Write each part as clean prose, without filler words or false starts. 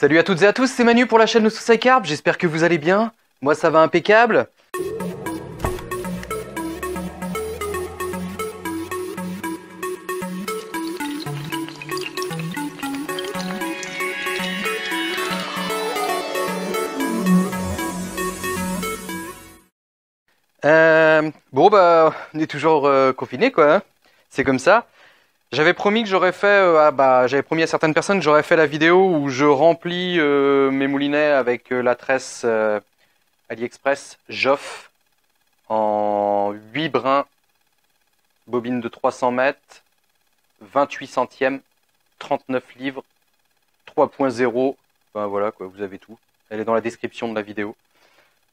Salut à toutes et à tous, c'est Manu pour la chaîne de Sousa Carb, j'espère que vous allez bien. Moi ça va impeccable. Bon bah on est toujours confinés quoi, hein. C'est comme ça. J'avais promis que j'aurais fait, j'avais promis à certaines personnes que j'aurais fait la vidéo où je remplis mes moulinets avec la tresse AliExpress Joff en 8 brins, bobine de 300 mètres, 28 centièmes, 39 livres, 3.0, ben voilà quoi, vous avez tout. Elle est dans la description de la vidéo.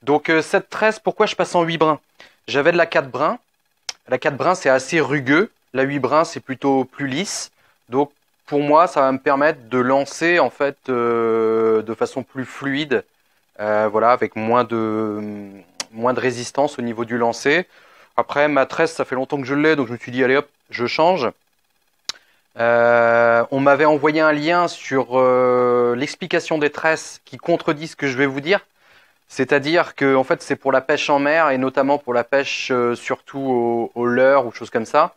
Donc cette tresse, pourquoi je passe en 8 brins? J'avais de la 4 brins. La 4 brins c'est assez rugueux. La 8 brins c'est plutôt plus lisse. Donc pour moi ça va me permettre de lancer en fait de façon plus fluide. Voilà, avec moins de résistance au niveau du lancer. Après ma tresse ça fait longtemps que je l'ai, donc je me suis dit allez hop, je change. On m'avait envoyé un lien sur l'explication des tresses qui contredit ce que je vais vous dire. C'est-à-dire que en fait c'est pour la pêche en mer et notamment pour la pêche surtout au leurre ou choses comme ça,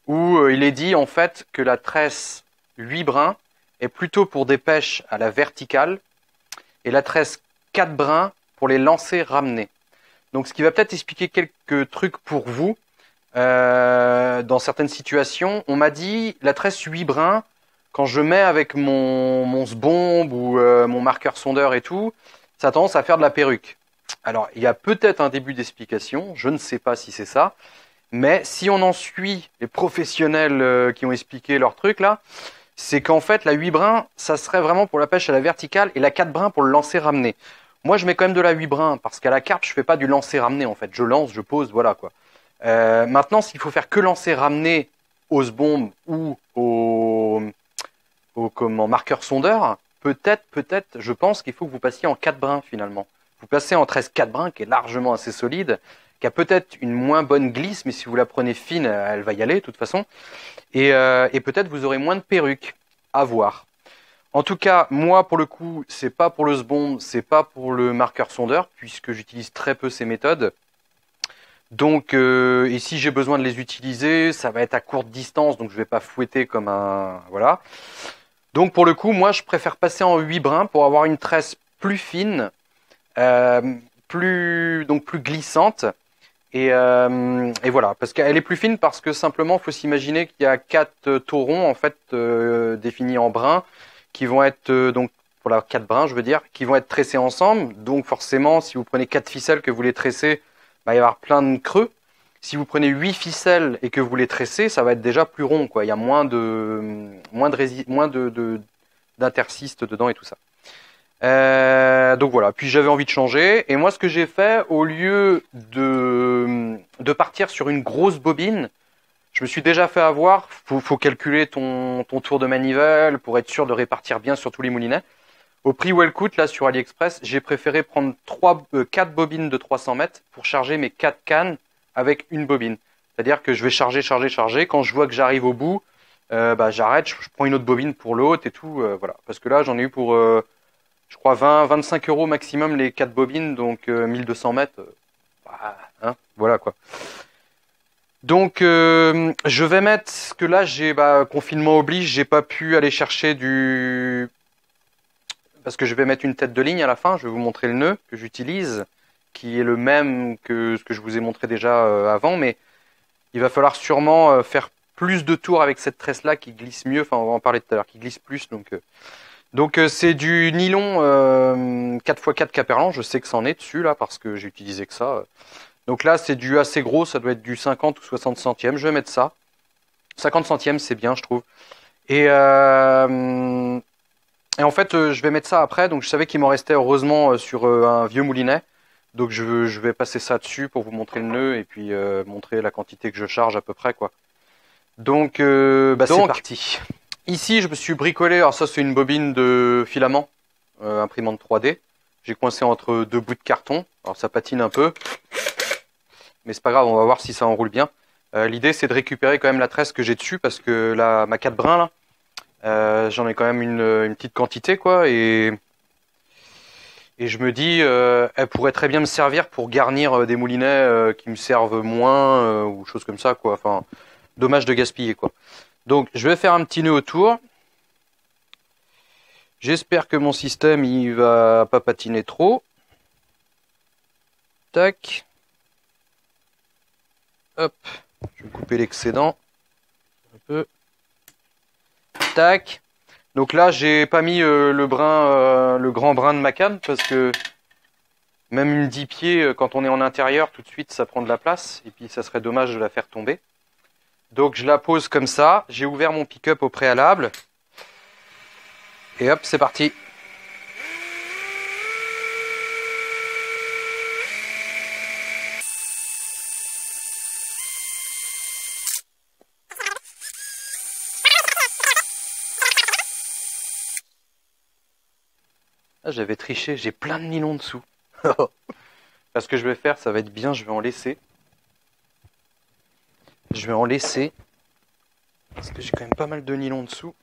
où il est dit en fait que la tresse 8 brins est plutôt pour des pêches à la verticale et la tresse 4 brins pour les lancer ramenés. Donc ce qui va peut-être expliquer quelques trucs pour vous dans certaines situations. On m'a dit la tresse 8 brins, quand je mets avec mon sbombe ou mon marqueur sondeur et tout, ça a tendance à faire de la perruque. Alors, il y a peut-être un début d'explication, je ne sais pas si c'est ça, mais si on en suit les professionnels qui ont expliqué leur truc là, c'est qu'en fait, la 8 brins, ça serait vraiment pour la pêche à la verticale et la 4 brins pour le lancer ramené. Moi, je mets quand même de la 8 brins parce qu'à la carpe, je fais pas du lancer ramené en fait. Je lance, je pose, voilà quoi. Maintenant, s'il faut faire que lancer ramené au sbombe ou au marqueur sondeur, peut-être, je pense qu'il faut que vous passiez en 4 brins finalement. Vous passez en 13-4 brins qui est largement assez solide, qui a peut-être une moins bonne glisse, mais si vous la prenez fine, elle va y aller de toute façon. Et peut-être vous aurez moins de perruque à voir. En tout cas, moi pour le coup, c'est pas pour le sbombe, c'est pas pour le marqueur sondeur, puisque j'utilise très peu ces méthodes. Donc, et si j'ai besoin de les utiliser, ça va être à courte distance, donc je vais pas fouetter comme un... Voilà. Donc pour le coup, moi je préfère passer en 8 brins pour avoir une tresse plus fine, plus glissante. Et voilà, parce qu'elle est plus fine parce que simplement, il faut s'imaginer qu'il y a 4 taurons en fait définis en brins qui vont être donc pour la 4 brins, je veux dire, qui vont être tressés ensemble. Donc forcément, si vous prenez 4 ficelles que vous les tressez, bah, il va y avoir plein de creux. Si vous prenez 8 ficelles et que vous les tressez, ça va être déjà plus rond, quoi. Il y a moins d'intercystes dedans et tout ça. Donc voilà. Puis j'avais envie de changer. Et moi, ce que j'ai fait, au lieu de partir sur une grosse bobine, je me suis déjà fait avoir. Faut calculer ton tour de manivelle pour être sûr de répartir bien sur tous les moulinets. Au prix où elle coûte, là, sur AliExpress, j'ai préféré prendre 4 bobines de 300 mètres pour charger mes 4 cannes avec une bobine. C'est-à-dire que je vais charger. Quand je vois que j'arrive au bout, j'arrête, je prends une autre bobine pour l'autre et tout. Voilà. Parce que là, j'en ai eu pour, je crois, 25 € maximum les 4 bobines, donc 1200 mètres. Voilà quoi. Donc, je vais mettre, ce que là, confinement oblige, j'ai pas pu aller chercher parce que je vais mettre une tête de ligne à la fin, je vais vous montrer le nœud que j'utilise, qui est le même que ce que je vous ai montré déjà avant, mais il va falloir sûrement faire plus de tours avec cette tresse-là qui glisse mieux, enfin on va en parler tout à l'heure, qui glisse plus. Donc c'est du nylon 4x4 Caperlan, je sais que ça en est dessus là, parce que j'ai utilisé que ça. Donc là c'est du assez gros, ça doit être du 50 ou 60 centièmes, je vais mettre ça. 50 centièmes c'est bien je trouve. Et en fait, je vais mettre ça après. Donc, je savais qu'il m'en restait heureusement sur un vieux moulinet. Donc, je vais passer ça dessus pour vous montrer le nœud et puis montrer la quantité que je charge à peu près, quoi. Donc, c'est parti. Ici, je me suis bricolé. Alors, ça, c'est une bobine de filament, imprimante 3D. J'ai coincé entre 2 bouts de carton. Alors, ça patine un peu. Mais c'est pas grave, on va voir si ça enroule bien. L'idée, c'est de récupérer quand même la tresse que j'ai dessus parce que ma 4 brins, là, j'en ai quand même une petite quantité quoi et Et je me dis, elle pourrait très bien me servir pour garnir des moulinets qui me servent moins ou choses comme ça, quoi. Enfin, dommage de gaspiller, quoi. Donc, je vais faire un petit nœud autour. J'espère que mon système il va pas patiner trop. Tac. Hop. Je vais couper l'excédent. Un peu. Tac. Donc là, j'ai pas mis le grand brin de macane parce que même une 10 pieds, quand on est en intérieur, tout de suite, ça prend de la place. Et puis, ça serait dommage de la faire tomber. Donc, je la pose comme ça. J'ai ouvert mon pick-up au préalable. Et hop, c'est parti. Ah, j'avais triché, j'ai plein de nylon dessous. Ce que je vais faire, ça va être bien, je vais en laisser. Je vais en laisser. Parce que j'ai quand même pas mal de nylon dessous.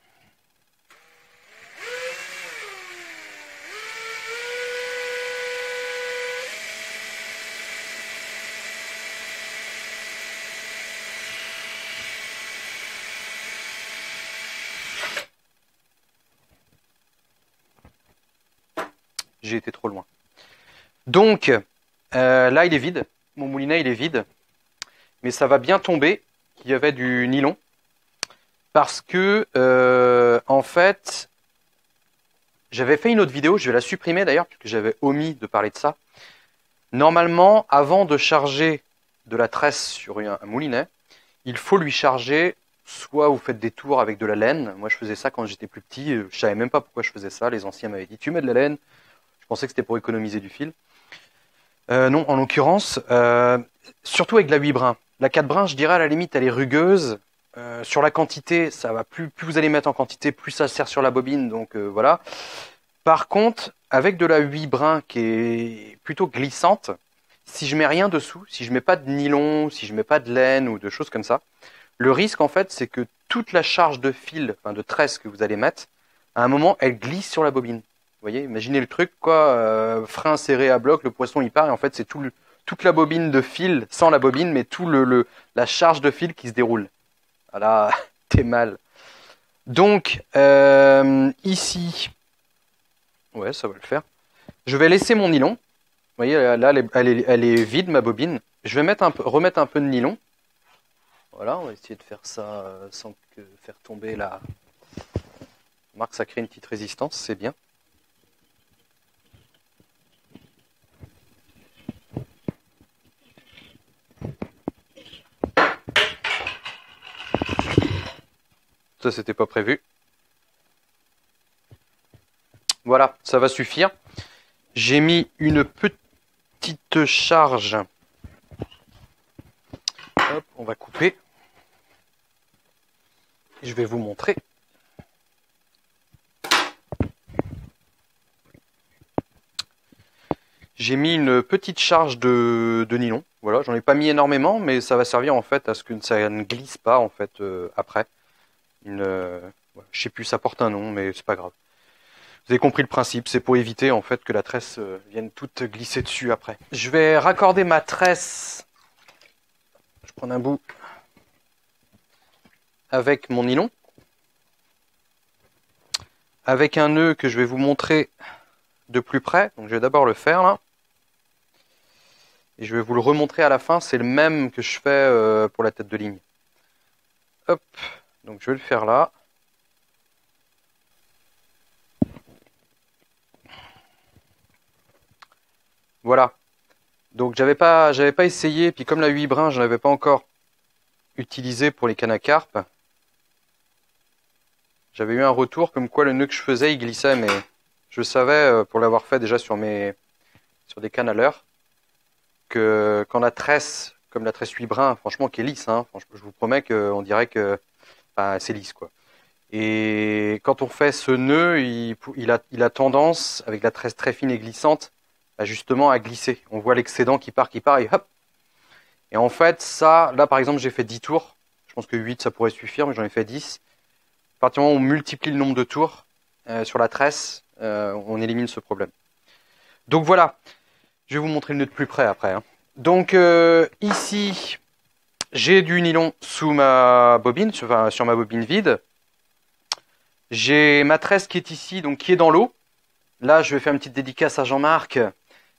J'ai été trop loin. Donc, là, il est vide. Mon moulinet, il est vide. Mais ça va bien tomber qu'il y avait du nylon. Parce que, en fait, j'avais fait une autre vidéo, je vais la supprimer d'ailleurs, puisque j'avais omis de parler de ça. Normalement, avant de charger de la tresse sur un moulinet, il faut lui charger, soit vous faites des tours avec de la laine. Moi, je faisais ça quand j'étais plus petit. Je savais même pas pourquoi je faisais ça. Les anciens m'avaient dit, tu mets de la laine. Je pensais que c'était pour économiser du fil. Non, en l'occurrence, surtout avec de la 8 brins. La 4 brins, je dirais à la limite, elle est rugueuse. Sur la quantité, ça va plus vous allez mettre en quantité, plus ça sert sur la bobine. Donc voilà. Par contre, avec de la 8 brins qui est plutôt glissante, si je mets rien dessous, si je mets pas de nylon, si je mets pas de laine ou de choses comme ça, le risque en fait, c'est que toute la charge de fil, enfin de tresse que vous allez mettre, à un moment, elle glisse sur la bobine. Vous voyez, imaginez le truc, quoi, frein serré à bloc, le poisson il part et en fait c'est toute la bobine de fil, sans la bobine, mais la charge de fil qui se déroule. Voilà, t'es mal. Donc ici, ouais, ça va le faire. Je vais laisser mon nylon. Vous voyez, là, elle est vide ma bobine. Je vais remettre un peu de nylon. Voilà, on va essayer de faire ça sans faire tomber la. Remarque, ça crée une petite résistance, c'est bien. Ça, c'était pas prévu. Voilà, ça va suffire. J'ai mis une petite charge. Hop, on va couper. Je vais vous montrer. J'ai mis une petite charge de nylon. Voilà, j'en ai pas mis énormément, mais ça va servir en fait à ce que ça ne glisse pas en fait après. Je sais plus, ça porte un nom, mais c'est pas grave. Vous avez compris le principe, c'est pour éviter en fait que la tresse vienne toute glisser dessus après. Je vais raccorder ma tresse. Je prends un bout avec mon nylon, avec un nœud que je vais vous montrer de plus près. Donc je vais d'abord le faire là, et je vais vous le remontrer à la fin. C'est le même que je fais pour la tête de ligne. Hop, donc je vais le faire là. Voilà. Donc j'avais pas essayé, puis comme la 8 brins, je l'avais pas encore utilisé pour les cannes à carpe. J'avais eu un retour comme quoi le nœud que je faisais, il glissait, mais je savais, pour l'avoir fait déjà sur des cannes à leurre, que quand la tresse, comme la tresse 8 brins, franchement, qui est lisse, hein, franchement, je vous promets qu'on dirait que c'est lisse, quoi. Et quand on fait ce nœud, il a tendance, avec la tresse très fine et glissante, justement à glisser. On voit l'excédent qui part, et hop. Et en fait, ça, là par exemple, j'ai fait 10 tours. Je pense que 8, ça pourrait suffire, mais j'en ai fait 10. À partir du moment où on multiplie le nombre de tours sur la tresse, on élimine ce problème. Donc voilà, je vais vous montrer le nœud de plus près après. Hein. Donc ici, j'ai du nylon sous ma bobine, sur ma bobine vide. J'ai ma tresse qui est ici, donc qui est dans l'eau. Là, je vais faire une petite dédicace à Jean-Marc,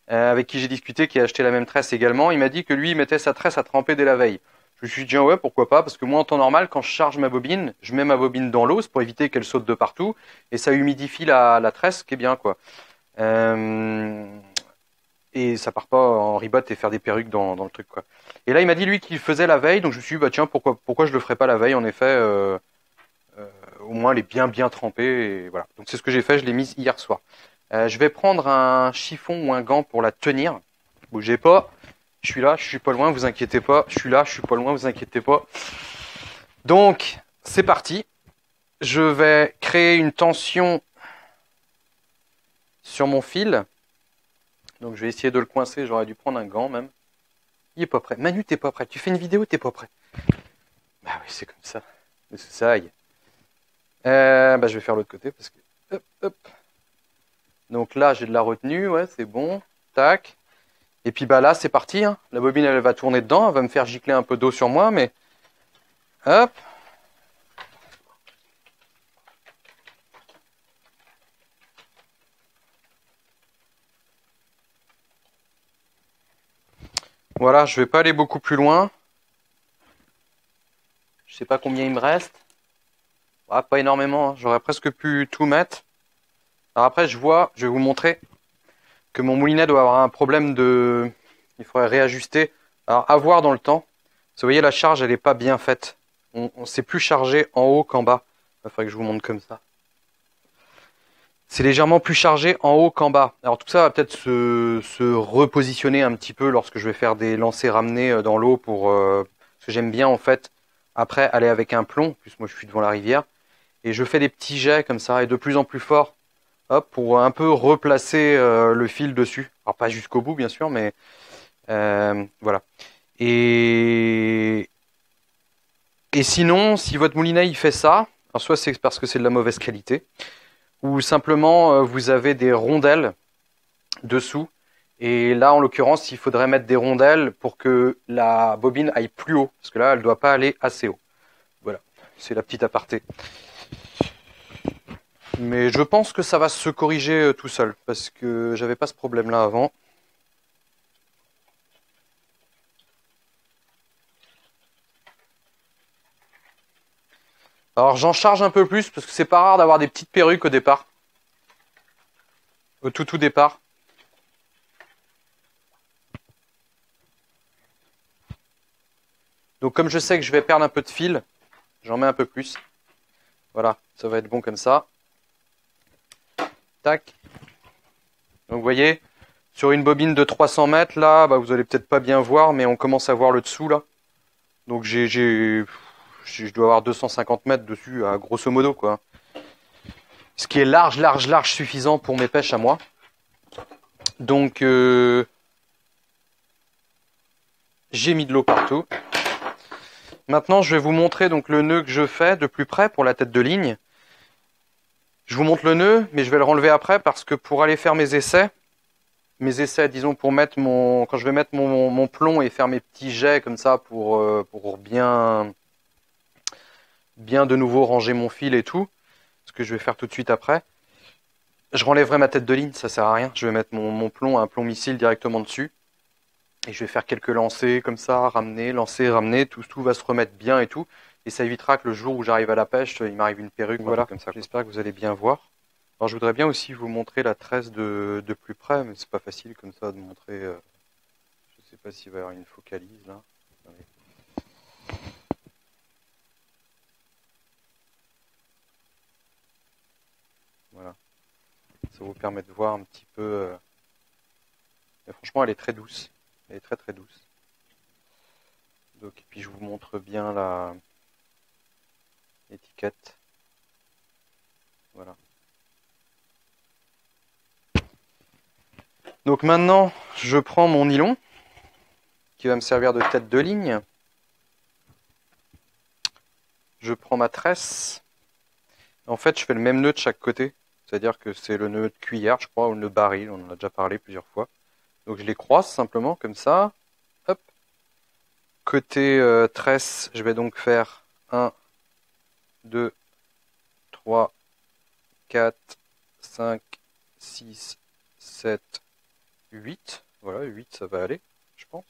avec qui j'ai discuté, qui a acheté la même tresse également. Il m'a dit que lui, il mettait sa tresse à tremper dès la veille. Je me suis dit, ouais, pourquoi pas, parce que moi, en temps normal, quand je charge ma bobine, je mets ma bobine dans l'eau, c'est pour éviter qu'elle saute de partout, et ça humidifie la tresse, ce qui est bien, quoi. Et ça part pas en ribote et faire des perruques dans le truc, quoi. Et là, il m'a dit, lui, qu'il faisait la veille, donc je me suis dit, bah tiens, pourquoi je le ferais pas la veille, en effet, au moins, elle est bien trempée, et voilà. Donc c'est ce que j'ai fait, je l'ai mise hier soir. Je vais prendre un chiffon ou un gant pour la tenir. Bougez pas. Je suis là, je suis pas loin, vous inquiétez pas. Je suis là, je suis pas loin, vous inquiétez pas. Donc, c'est parti. Je vais créer une tension sur mon fil. Donc, je vais essayer de le coincer. J'aurais dû prendre un gant même. Il est pas prêt. Manu, t'es pas prêt. Tu fais une vidéo, t'es pas prêt. Bah oui, c'est comme ça. Mais c'est ça, y est. Je vais faire l'autre côté parce que... Hop, hop. Donc là, j'ai de la retenue. Ouais, c'est bon. Tac. Et puis bah là, c'est parti. Hein. La bobine, elle va tourner dedans. Elle va me faire gicler un peu d'eau sur moi, mais... Hop. Voilà, je vais pas aller beaucoup plus loin. Je sais pas combien il me reste. Ah, pas énormément, hein. J'aurais presque pu tout mettre. Alors après, je vais vous montrer que mon moulinet doit avoir un problème de... Il faudrait réajuster. Alors, à voir dans le temps. Vous voyez, la charge, elle est pas bien faite. On s'est plus chargé en haut qu'en bas. Il faudrait que je vous montre comme ça. C'est légèrement plus chargé en haut qu'en bas. Alors tout ça va peut-être se repositionner un petit peu lorsque je vais faire des lancers ramenés dans l'eau pour... parce que j'aime bien en fait, après, aller avec un plomb. En plus, moi je suis devant la rivière. Et je fais des petits jets comme ça, et de plus en plus fort. Hop, pour un peu replacer le fil dessus. Alors pas jusqu'au bout bien sûr, mais voilà. Et... Et sinon, si votre moulinet il fait ça, alors soit c'est parce que c'est de la mauvaise qualité, ou simplement vous avez des rondelles dessous. Et là, en l'occurrence, il faudrait mettre des rondelles pour que la bobine aille plus haut, parce que là, elle ne doit pas aller assez haut. Voilà, c'est la petite aparté. Mais je pense que ça va se corriger tout seul, parce que j'avais pas ce problème-là avant. Alors j'en charge un peu plus, parce que c'est pas rare d'avoir des petites perruques au départ. Au tout départ. Donc comme je sais que je vais perdre un peu de fil, j'en mets un peu plus. Voilà, ça va être bon comme ça. Tac. Donc vous voyez, sur une bobine de 300 mètres, là, vous allez peut-être pas bien voir, mais on commence à voir le dessous, là. Donc je dois avoir 250 mètres dessus, à grosso modo, quoi. Ce qui est large suffisant pour mes pêches à moi. Donc, j'ai mis de l'eau partout. Maintenant, je vais vous montrer donc le nœud que je fais de plus près pour la tête de ligne. Je vous montre le nœud, mais je vais le renlever après parce que pour aller faire mes essais, disons pour mettre quand je vais mettre mon plomb et faire mes petits jets comme ça pour bien de nouveau ranger mon fil et tout, ce que je vais faire tout de suite après. Je renlèverai ma tête de ligne, ça sert à rien. Je vais mettre mon plomb, un plomb missile directement dessus. Et je vais faire quelques lancers comme ça, ramener, lancer, ramener, tout va se remettre bien et tout. Et ça évitera que le jour où j'arrive à la pêche, il m'arrive une perruque, voilà, comme ça. J'espère que vous allez bien voir. Alors je voudrais bien aussi vous montrer la tresse de plus près, mais c'est pas facile comme ça de montrer. Je sais pas s'il va y avoir une focalise là. Attendez. Voilà. Ça vous permet de voir un petit peu. Mais franchement, elle est très douce. Elle est très douce. Donc, et puis je vous montre bien l'étiquette. Voilà. Donc maintenant, je prends mon nylon qui va me servir de tête de ligne. Je prends ma tresse. En fait, je fais le même nœud de chaque côté. C'est-à-dire que c'est le nœud de cuillère, je crois, ou le nœud baril, on en a déjà parlé plusieurs fois. Donc je les croise simplement comme ça. Hop. Côté tresse, je vais donc faire 1, 2, 3, 4, 5, 6, 7, 8. Voilà, 8 ça va aller, je pense.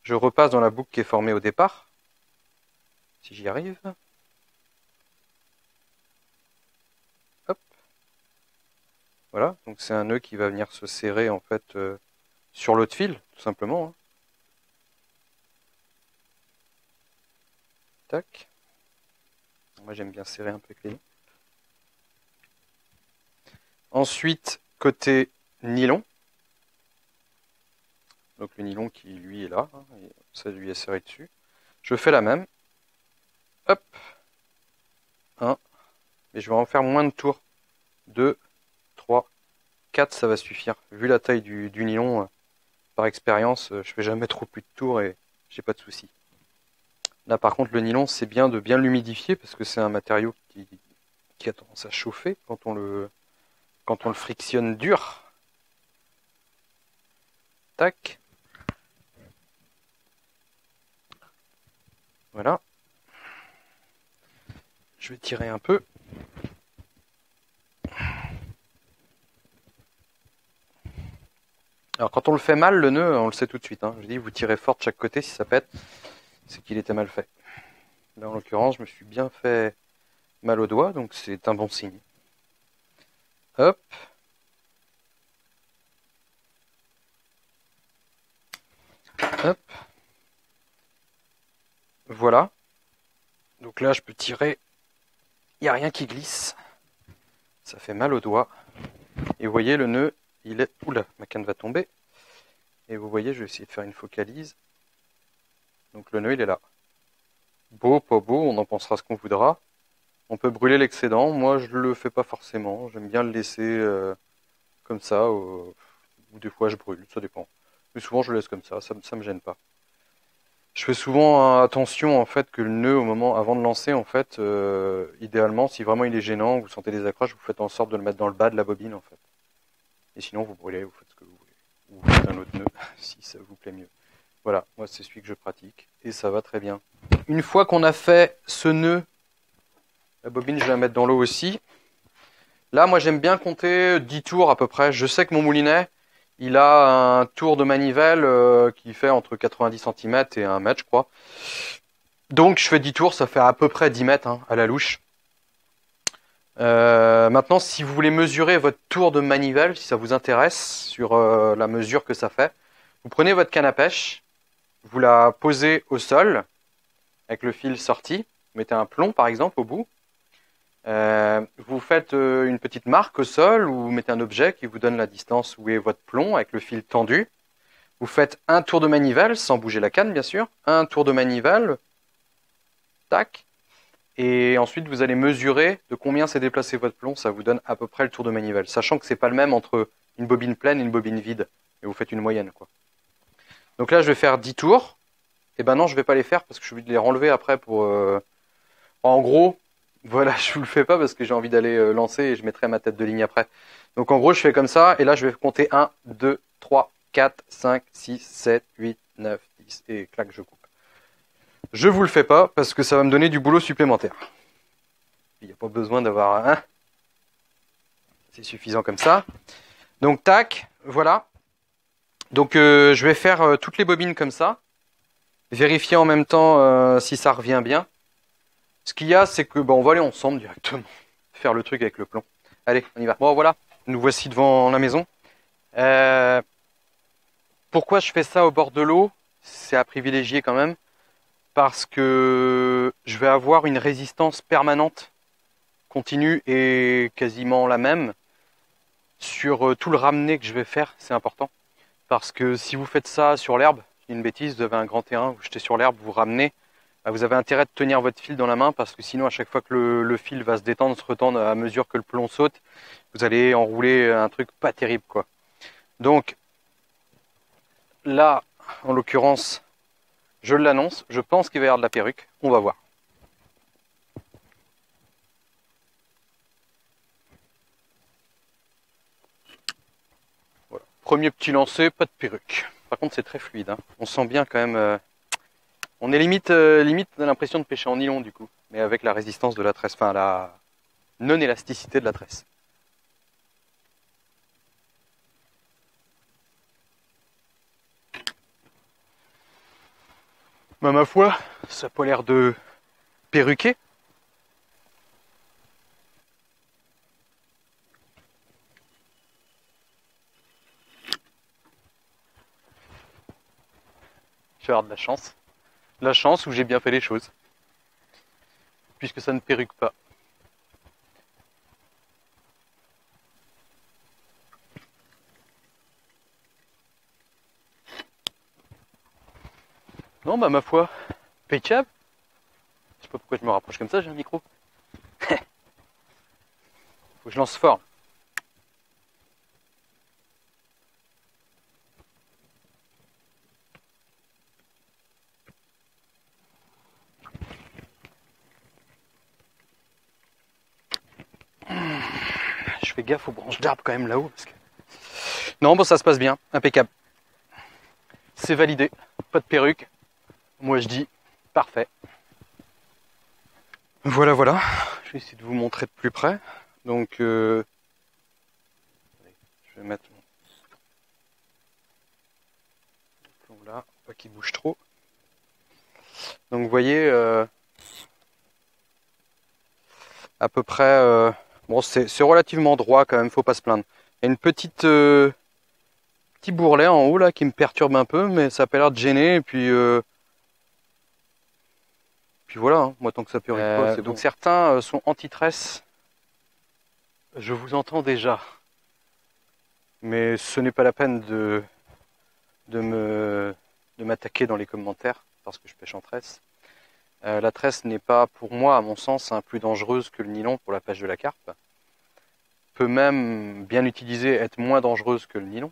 Je repasse dans la boucle qui est formée au départ, si j'y arrive. Hop. Voilà, donc c'est un nœud qui va venir se serrer en fait sur l'autre fil, tout simplement. Hein. Tac. Moi j'aime bien serrer un peu avec les nœuds. Ensuite, côté nylon. Donc le nylon qui lui est là, hein, et ça lui est serré dessus. Je fais la même. Hop. 1. Mais je vais en faire moins de tours. 2, 3, 4, ça va suffire. Vu la taille du nylon, par expérience, je fais jamais trop plus de tours et j'ai pas de soucis. Là par contre le nylon c'est bien de bien l'humidifier parce que c'est un matériau qui a tendance à chauffer quand on le frictionne dur. Tac. Voilà. Je vais tirer un peu. Alors quand on le fait mal, le nœud, on le sait tout de suite. Hein. Je dis, vous tirez fort de chaque côté, si ça pète, c'est qu'il était mal fait. Là en l'occurrence, je me suis bien fait mal au doigt, donc c'est un bon signe. Hop. Hop. Voilà. Donc là, je peux tirer. Il n'y a rien qui glisse. Ça fait mal au doigt. Et vous voyez, le nœud, il est... Oula, ma canne va tomber. Et vous voyez, je vais essayer de faire une focalise. Donc le nœud, il est là. Beau, pas beau, on en pensera ce qu'on voudra. On peut brûler l'excédent. Moi, je le fais pas forcément. J'aime bien le laisser comme ça. Ou des fois, je brûle, ça dépend. Mais souvent, je le laisse comme ça me gêne pas. Je fais souvent attention en fait que le nœud au moment avant de lancer en fait, idéalement si vraiment il est gênant, vous sentez des accroches, vous faites en sorte de le mettre dans le bas de la bobine en fait. Et sinon vous brûlez, vous faites ce que vous voulez. Ou vous faites un autre nœud si ça vous plaît mieux. Voilà, moi c'est celui que je pratique et ça va très bien. Une fois qu'on a fait ce nœud, la bobine je vais la mettre dans l'eau aussi. Là moi j'aime bien compter 10 tours à peu près. Je sais que mon moulinet il a un tour de manivelle qui fait entre 90 cm et 1 mètre, je crois. Donc je fais 10 tours, ça fait à peu près 10 mètres hein, à la louche. Maintenant, si vous voulez mesurer votre tour de manivelle, si ça vous intéresse, sur la mesure que ça fait, vous prenez votre canne à pêche, vous la posez au sol, avec le fil sorti, vous mettez un plomb par exemple au bout, vous faites une petite marque au sol ou vous mettez un objet qui vous donne la distance où est votre plomb avec le fil tendu. Vous faites un tour de manivelle, sans bouger la canne bien sûr, un tour de manivelle, tac, et ensuite vous allez mesurer de combien s'est déplacé votre plomb, ça vous donne à peu près le tour de manivelle, sachant que c'est pas le même entre une bobine pleine et une bobine vide, et vous faites une moyenne quoi. Donc là je vais faire 10 tours, et ben non je vais pas les faire parce que je vais les renlever après pour... En gros, voilà, je vous le fais pas parce que j'ai envie d'aller lancer et je mettrai ma tête de ligne après. Donc en gros, je fais comme ça et là, je vais compter 1, 2, 3, 4, 5, 6, 7, 8, 9, 10 et clac, je coupe. Je vous le fais pas parce que ça va me donner du boulot supplémentaire. Il n'y a pas besoin d'avoir un. C'est suffisant comme ça. Donc tac, voilà. Donc je vais faire toutes les bobines comme ça. Vérifier en même temps si ça revient bien. Ce qu'il y a, c'est que on va aller ensemble directement faire le truc avec le plomb. Allez, on y va. Bon, voilà, nous voici devant la maison. Pourquoi je fais ça au bord de l'eau? C'est à privilégier quand même, parce que je vais avoir une résistance permanente, continue et quasiment la même sur tout le ramener que je vais faire. C'est important, parce que si vous faites ça sur l'herbe, une bêtise, vous avez un grand terrain, vous jetez sur l'herbe, vous ramenez. Vous avez intérêt de tenir votre fil dans la main parce que sinon à chaque fois que le fil va se détendre, se retendre à mesure que le plomb saute, vous allez enrouler un truc pas terrible quoi. Donc là, en l'occurrence, je l'annonce, je pense qu'il va y avoir de la perruque, on va voir. Premier petit lancer, pas de perruque. Par contre, c'est très fluide. Hein. On sent bien quand même. On est limite, on a l'impression de pêcher en nylon du coup, mais avec la résistance de la tresse, enfin la non-élasticité de la tresse. Bah, ma foi, ça n'a pas l'air de perruquer. Je vais avoir de la chance. La chance où j'ai bien fait les choses. Puisque ça ne perruque pas. Non, bah ma foi, impeccable. Je sais pas pourquoi je me rapproche comme ça, j'ai un micro. Faut que je lance fort. Je fais gaffe aux branches d'arbres quand même là-haut. Parce que... Non, bon, ça se passe bien, impeccable. C'est validé, pas de perruque. Moi je dis parfait. Voilà, voilà. Je vais essayer de vous montrer de plus près. Donc, je vais mettre mon plomb là, pas qu'il bouge trop. Donc, vous voyez, à peu près, bon, c'est relativement droit quand même, faut pas se plaindre. Il y a une petite petit bourrelet en haut là qui me perturbe un peu, mais ça a pas l'air de gêner. Et puis voilà, hein. Moi tant que ça perruque pas, c'est bon. Donc certains sont anti-tresse. Je vous entends déjà. Mais ce n'est pas la peine de m'attaquer dans les commentaires parce que je pêche en tresse. La tresse n'est pas, pour moi, à mon sens, hein, plus dangereuse que le nylon pour la pêche de la carpe. Peut même, bien utilisée, être moins dangereuse que le nylon.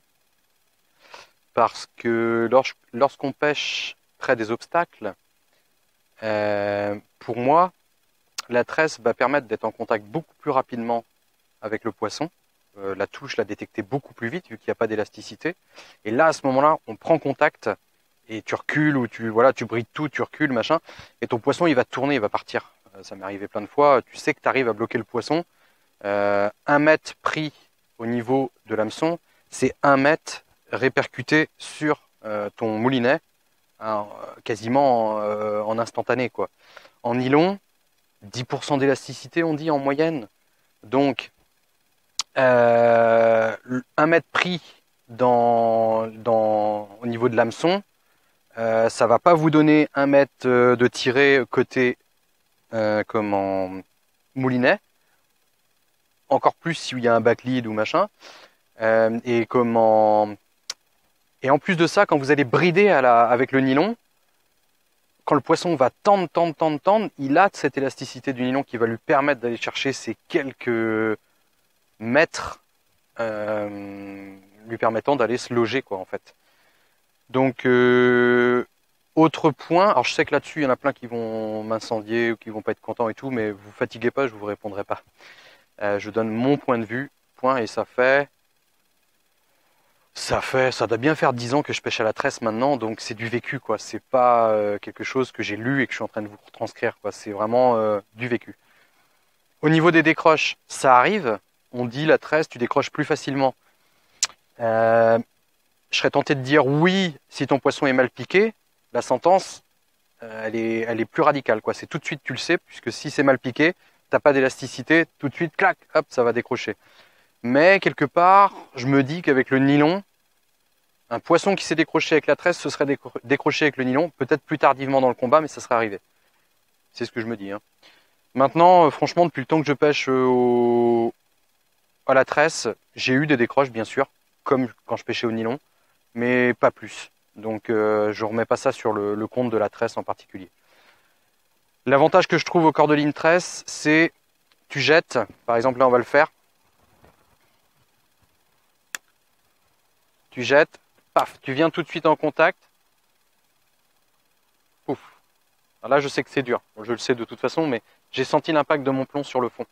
Parce que lorsqu'on pêche près des obstacles, pour moi, la tresse va permettre d'être en contact beaucoup plus rapidement avec le poisson. La touche la détecter beaucoup plus vite vu qu'il n'y a pas d'élasticité. Et là, à ce moment-là, on prend contact et tu recules ou tu brides tout, tu recules, machin. Et ton poisson, il va tourner, il va partir. Ça m'est arrivé plein de fois. Tu sais que tu arrives à bloquer le poisson. 1 mètre pris au niveau de l'hameçon, c'est 1 mètre répercuté sur ton moulinet, hein, quasiment en instantané, quoi. En nylon, 10% d'élasticité, on dit en moyenne. Donc, 1 mètre pris au niveau de l'hameçon, ça va pas vous donner 1 mètre de tiré côté comme en moulinet. Encore plus s'il y a un backlead ou machin. Et en plus de ça, quand vous allez brider avec le nylon, quand le poisson va tendre, il a cette élasticité du nylon qui va lui permettre d'aller chercher ces quelques mètres lui permettant d'aller se loger, quoi, en fait. Donc, autre point, alors je sais que là-dessus, il y en a plein qui vont m'incendier ou qui vont pas être contents et tout, mais vous fatiguez pas, je vous répondrai pas. Je donne mon point de vue, point, et ça doit bien faire 10 ans que je pêche à la tresse maintenant, donc c'est du vécu, quoi. C'est pas quelque chose que j'ai lu et que je suis en train de vous retranscrire, quoi. C'est vraiment du vécu. Au niveau des décroches, ça arrive. On dit la tresse, tu décroches plus facilement. Je serais tenté de dire oui si ton poisson est mal piqué. La sentence, elle est plus radicale, quoi. C'est tout de suite, tu le sais, puisque si c'est mal piqué, t'as pas d'élasticité, tout de suite, clac, hop, ça va décrocher. Mais quelque part, je me dis qu'avec le nylon, un poisson qui s'est décroché avec la tresse, ce serait décroché avec le nylon, peut-être plus tardivement dans le combat, mais ça serait arrivé. C'est ce que je me dis, hein. Maintenant, franchement, depuis le temps que je pêche à la tresse, j'ai eu des décroches, bien sûr, comme quand je pêchais au nylon, mais pas plus. Donc, je remets pas ça sur le compte de la tresse en particulier. L'avantage que je trouve au cordeline tresse, c'est tu jettes, par exemple là on va le faire, tu jettes, paf, tu viens tout de suite en contact, pouf. Alors là je sais que c'est dur, je le sais de toute façon, mais j'ai senti l'impact de mon plomb sur le fond.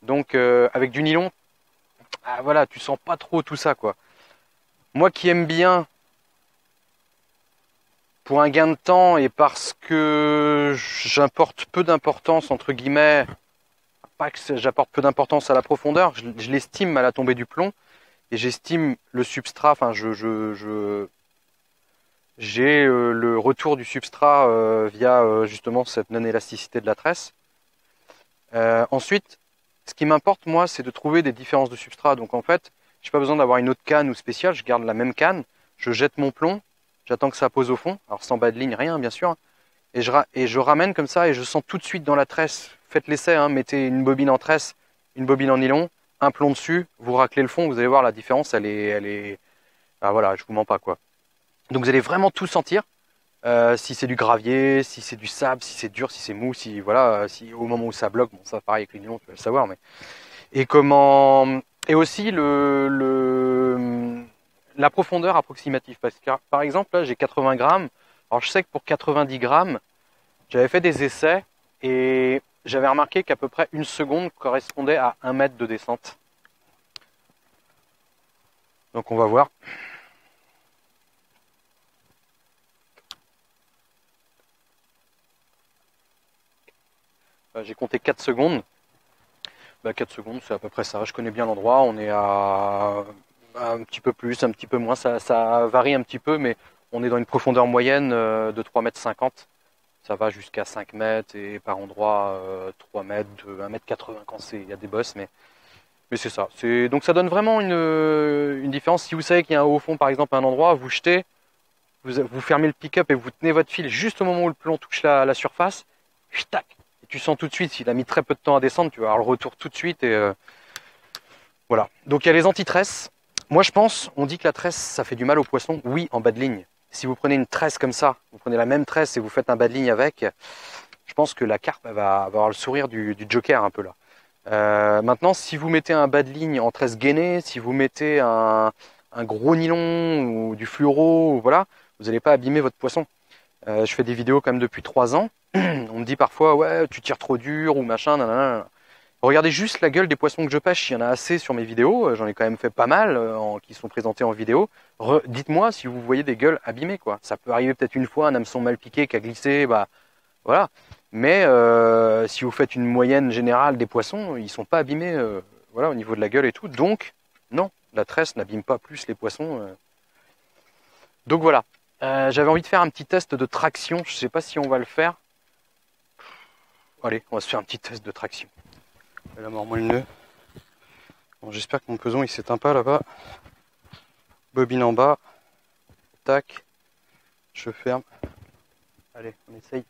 Donc avec du nylon, voilà, tu sens pas trop tout ça, quoi. Moi qui aime bien, pour un gain de temps et parce que j'importe peu d'importance, entre guillemets, pas que j'apporte peu d'importance à la profondeur, je l'estime à la tombée du plomb, et j'estime le substrat, enfin j'ai le retour du substrat via justement cette non-élasticité de la tresse. Ensuite, ce qui m'importe moi, c'est de trouver des différences de substrat. Donc en fait, j'ai pas besoin d'avoir une autre canne ou spéciale, je garde la même canne, je jette mon plomb, j'attends que ça pose au fond, alors sans bas de ligne, rien bien sûr, et je ramène comme ça et je sens tout de suite dans la tresse. Faites l'essai, hein, mettez une bobine en tresse, une bobine en nylon, un plomb dessus, vous raclez le fond, vous allez voir la différence, ah voilà, je vous mens pas quoi. Donc vous allez vraiment tout sentir. Si c'est du gravier, si c'est du sable, si c'est dur, si c'est mou, si voilà, si au moment où ça bloque, bon ça pareil avec les nylons, tu vas le savoir, mais et aussi la profondeur approximative, parce que par exemple là j'ai 80 grammes, alors je sais que pour 90 grammes, j'avais fait des essais et j'avais remarqué qu'à peu près une seconde correspondait à 1 mètre de descente. Donc on va voir. J'ai compté 4 secondes. 4 secondes, c'est à peu près ça. Je connais bien l'endroit. On est à un petit peu plus, un petit peu moins. Ça varie un petit peu, mais on est dans une profondeur moyenne de 3,50 m. Ça va jusqu'à 5 mètres et par endroit 3 mètres, 1,80 m quand il y a des bosses. Mais c'est ça. Donc ça donne vraiment une différence. Si vous savez qu'il y a un haut fond, par exemple, à un endroit, vous jetez, vous fermez le pick-up et vous tenez votre fil juste au moment où le plomb touche la surface. Tac, tu sens tout de suite, s'il a mis très peu de temps à descendre, tu vas avoir le retour tout de suite et voilà. Donc il y a les anti-tresses. Moi je pense, on dit que la tresse ça fait du mal aux poissons. Oui, en bas de ligne. Si vous prenez une tresse comme ça, vous prenez la même tresse et vous faites un bas de ligne avec, je pense que la carpe elle va avoir le sourire du Joker un peu là. Maintenant, si vous mettez un bas de ligne en tresse gainée, si vous mettez un gros nylon ou du fluoro, voilà, vous n'allez pas abîmer votre poisson. Je fais des vidéos quand même depuis 3 ans. On me dit parfois, ouais, tu tires trop dur ou machin, nanana. Regardez juste la gueule des poissons que je pêche, il y en a assez sur mes vidéos, j'en ai quand même fait pas mal qui sont présentés en vidéo. Dites-moi si vous voyez des gueules abîmées, quoi. Ça peut arriver peut-être une fois, un hameçon mal piqué qui a glissé, bah voilà. Mais si vous faites une moyenne générale des poissons, ils sont pas abîmés voilà, au niveau de la gueule et tout. Donc, non, la tresse n'abîme pas plus les poissons. Donc voilà. J'avais envie de faire un petit test de traction. Je sais pas si on va le faire. Allez, on va se faire un petit test de traction. La mort moi le nœud. Bon, j'espère que mon peson il s'éteint pas là-bas. Bobine en bas. Tac. Je ferme. Allez, on essaye.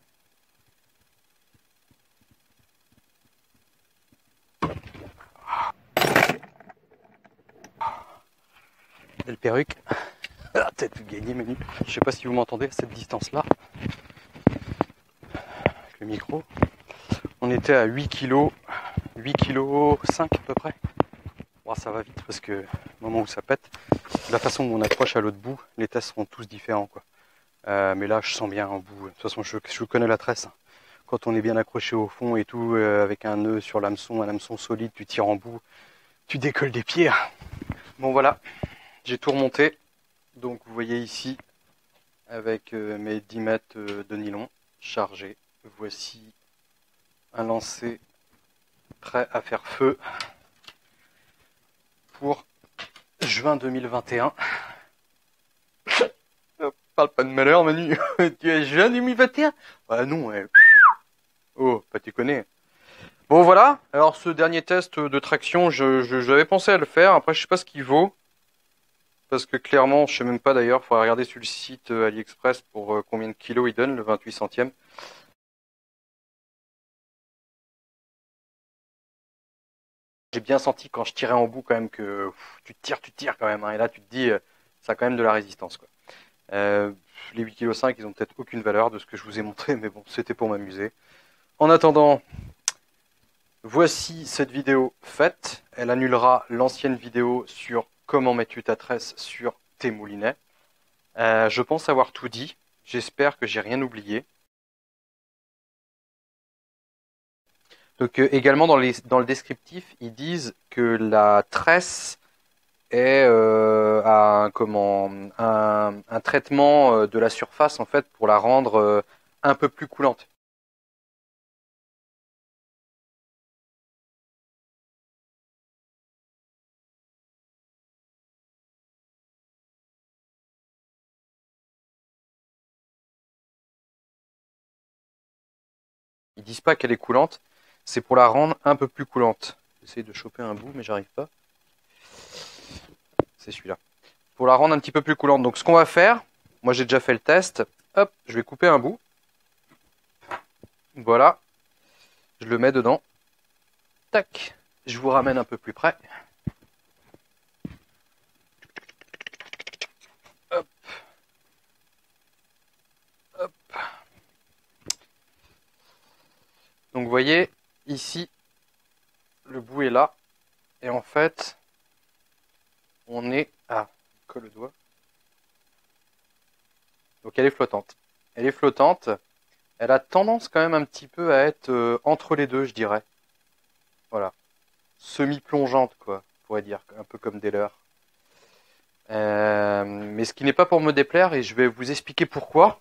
Belle perruque. Ah, peut-être gagné Manu. Je sais pas si vous m'entendez à cette distance-là. Avec le micro. On était à 8 kg. 8 kg 5 à peu près. Bon, ça va vite parce que au moment où ça pète, la façon où on accroche à l'autre bout, les tests seront tous différents, quoi. Mais là, je sens bien en bout. De toute façon, je connais la tresse. Quand on est bien accroché au fond et tout, avec un nœud sur l'hameçon, un hameçon solide, tu tires en bout, tu décolles des pieds. Bon voilà, j'ai tout remonté. Donc vous voyez ici, avec mes 10 mètres de nylon chargés, voici un lancer prêt à faire feu pour juin 2021. Parle pas de malheur, Manu. Tu es jeune 2021? Ah non, ouais. Oh, pas tu connais. Bon voilà, alors ce dernier test de traction, j'avais pensé à le faire. Après, je sais pas ce qu'il vaut. Parce que clairement, je sais même pas d'ailleurs, il faudrait regarder sur le site AliExpress pour combien de kilos il donne, le 28 centièmes. J'ai bien senti quand je tirais en bout quand même que tu tires quand même, hein, et là tu te dis, ça a quand même de la résistance, quoi. Les 8,5 kg, ils ont peut-être aucune valeur de ce que je vous ai montré, mais bon, c'était pour m'amuser. En attendant, voici cette vidéo faite. Elle annulera l'ancienne vidéo sur comment mettre ta tresse sur tes moulinets. Je pense avoir tout dit. J'espère que j'ai rien oublié. Donc également dans le descriptif, ils disent que la tresse est à un traitement de la surface en fait pour la rendre un peu plus coulante. Ils disent pas qu'elle est coulante, c'est pour la rendre un peu plus coulante. J'essaie de choper un bout mais j'arrive pas. C'est celui-là. Pour la rendre un petit peu plus coulante. Donc ce qu'on va faire, moi j'ai déjà fait le test. Hop, je vais couper un bout. Voilà. Je le mets dedans. Tac. Je vous ramène un peu plus près. Hop. Hop. Donc vous voyez, ici, le bout est là. Et en fait, on est... Ah, colle le doigt. Donc elle est flottante. Elle est flottante. Elle a tendance quand même un petit peu à être entre les deux, je dirais. Voilà. Semi-plongeante, quoi, on pourrait dire. Un peu comme des leurres. Mais ce qui n'est pas pour me déplaire, et je vais vous expliquer pourquoi.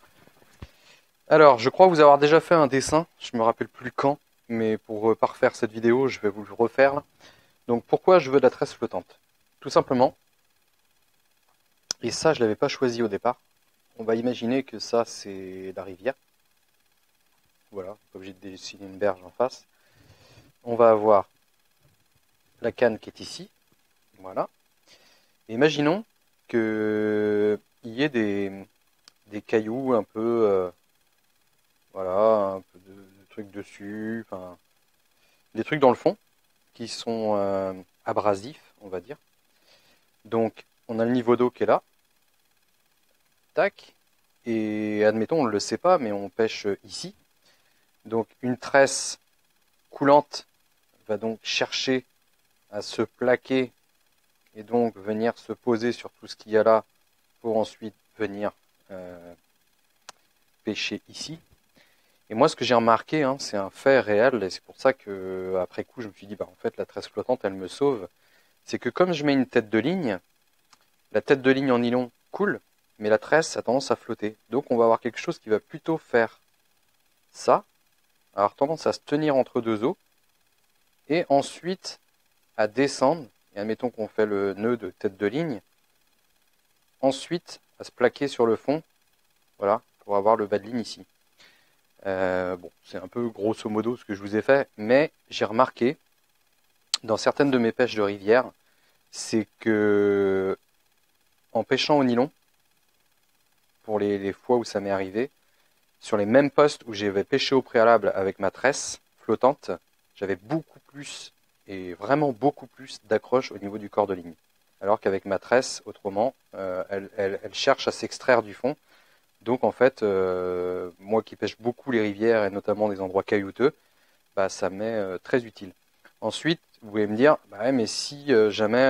Alors, je crois vous avoir déjà fait un dessin, je me rappelle plus quand, mais pour parfaire cette vidéo, je vais vous le refaire. Donc, pourquoi je veux de la tresse flottante? Tout simplement, et ça, je l'avais pas choisi au départ. On va imaginer que ça, c'est la rivière. Voilà, pas obligé de dessiner une berge en face. On va avoir la canne qui est ici. Voilà. Et imaginons qu'il y ait des cailloux un peu, voilà, un peu de trucs dessus, enfin, des trucs dans le fond qui sont abrasifs, on va dire. Donc, on a le niveau d'eau qui est là. Tac. Et admettons, on ne le sait pas, mais on pêche ici. Donc, une tresse coulante va donc chercher à se plaquer et donc venir se poser sur tout ce qu'il y a là pour ensuite venir pêcher ici. Et moi, ce que j'ai remarqué, hein, c'est un fait réel, et c'est pour ça que après coup, je me suis dit, bah en fait, la tresse flottante, elle me sauve. C'est que comme je mets une tête de ligne, la tête de ligne en nylon coule, mais la tresse a tendance à flotter. Donc, on va avoir quelque chose qui va plutôt faire ça, avoir tendance à se tenir entre deux eaux, et ensuite à descendre. Et admettons qu'on fait le nœud de tête de ligne, ensuite à se plaquer sur le fond, voilà, pour avoir le bas de ligne ici. Bon, c'est un peu grosso modo ce que je vous ai fait, mais j'ai remarqué dans certaines de mes pêches de rivière, c'est que en pêchant au nylon, pour les fois où ça m'est arrivé, sur les mêmes postes où j'avais pêché au préalable avec ma tresse flottante, j'avais beaucoup plus, et vraiment beaucoup plus d'accroche au niveau du corps de ligne. Alors qu'avec ma tresse, autrement, elle cherche à s'extraire du fond. Donc en fait, moi qui pêche beaucoup les rivières et notamment des endroits caillouteux, bah, ça m'est très utile. Ensuite, vous pouvez me dire, bah ouais, mais si jamais,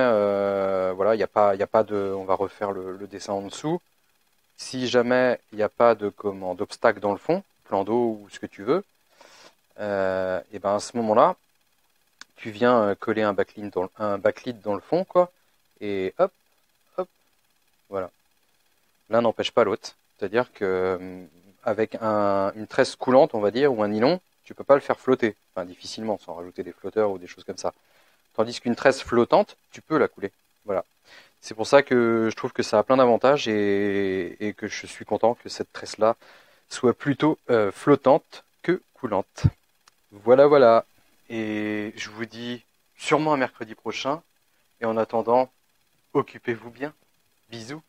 voilà, il y a pas de, on va refaire le dessin en dessous. Si jamais il n'y a pas de d'obstacle dans le fond, plan d'eau ou ce que tu veux, et ben à ce moment-là, tu viens coller un backlit dans le fond, quoi, et hop, hop, voilà. L'un n'empêche pas l'autre. C'est-à-dire que avec une tresse coulante, on va dire, ou un nylon, tu peux pas le faire flotter. Enfin, difficilement, sans rajouter des flotteurs ou des choses comme ça. Tandis qu'une tresse flottante, tu peux la couler. Voilà. C'est pour ça que je trouve que ça a plein d'avantages et que je suis content que cette tresse-là soit plutôt flottante que coulante. Voilà, voilà. Et je vous dis sûrement un mercredi prochain. Et en attendant, occupez-vous bien. Bisous.